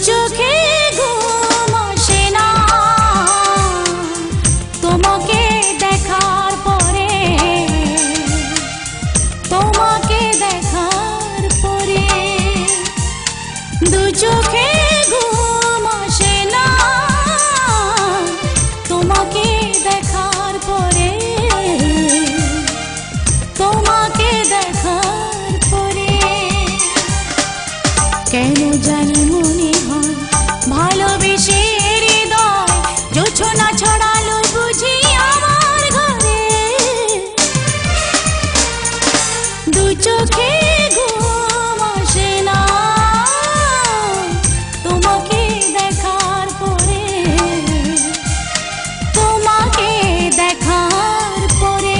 চোখে ঘুম আসে না তোমাকে দেখার পরে, তোমাকে দেখার পরে। দু চোখে ঘুম আসে না তোমাকে দেখার পরে, তোমাকে দেখার পরে। কেন জানি মনে হয় ভালোবেসে হৃদয় জোছনা ছড়ালো বুঝি আমার ঘরে। দু চোখে ঘুম আসে না তোমাকে দেখার পরে, তোমাকে দেখার পরে।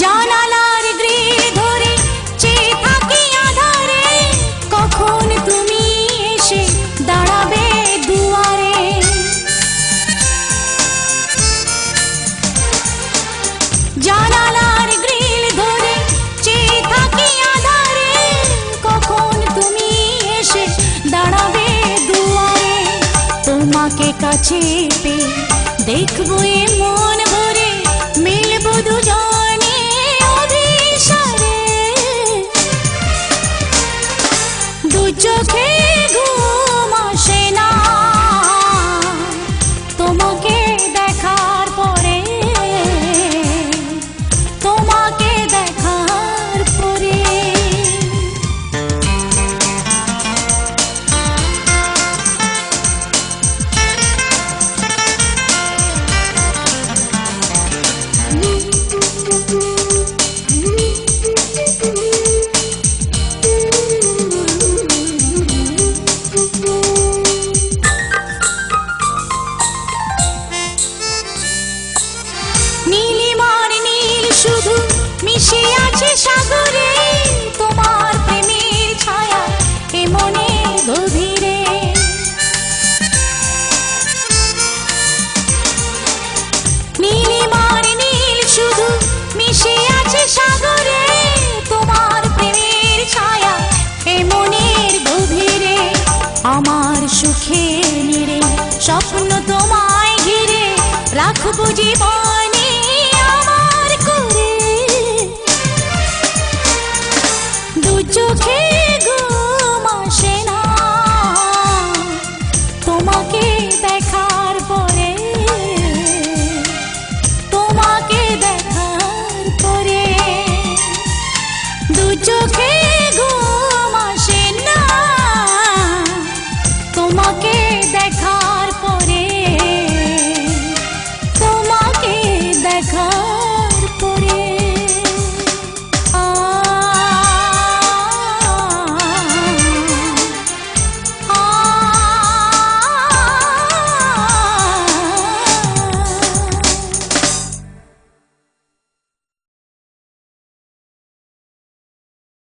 জানালার গ্রিল ধরে চেয়ে থাকি আধারে, কখন তুমি এসে দাঁড়াবে দুয়ারে। জানালার গ্রিল ধরে চেয়ে থাকি আধারে, কখন তুমি এসে দাঁড়াবে দুয়ারে। তোমাকে কাছে পেয়ে দেখবো এ মন ভরে, মিলবো দুজনে অভিসারে। দু চোখে ঘুম আসে না তোমাকে দেখার পরে, তোমাকে দেখার পরে। নীলিমার নীল শুধু মিশে আছে সাগরে, তোমার প্রেমের ছায়া এ মনের গভীরে। নীলিমার নীল শুধু মিশে আছে সাগরে, তোমার প্রেমের ছায়া এ মনের গভীরে। আমার সুখের নীড়ে স্বপ্ন তোমায় ঘিরে রাখবো জীবন